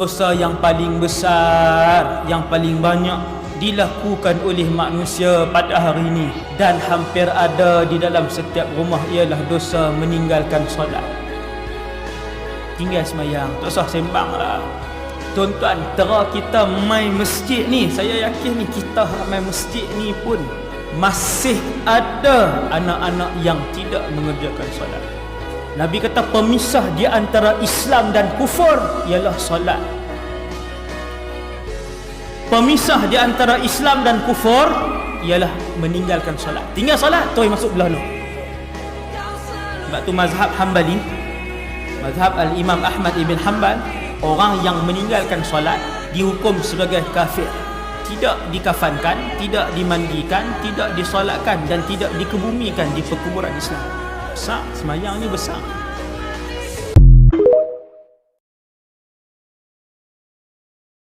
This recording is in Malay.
Dosa yang paling besar, yang paling banyak dilakukan oleh manusia pada hari ini dan hampir ada di dalam setiap rumah ialah dosa meninggalkan solat. Tinggal semayang, tak usah sembang lah. Tuan-tuan, tera kita main masjid ni, saya yakin ni kita main masjid ni pun masih ada anak-anak yang tidak mengerjakan solat. Nabi kata pemisah di antara Islam dan kufur ialah solat. Pemisah di antara Islam dan kufur ialah meninggalkan solat. Tinggal solat, terus masuk belah no. Sebab tu mazhab Hanbali, mazhab Al-Imam Ahmad ibn Hanbal, orang yang meninggalkan solat dihukum sebagai kafir. Tidak dikafankan, tidak dimandikan, tidak disolatkan dan tidak dikebumikan di perkuburan Islam. Besar, semayang ni besar.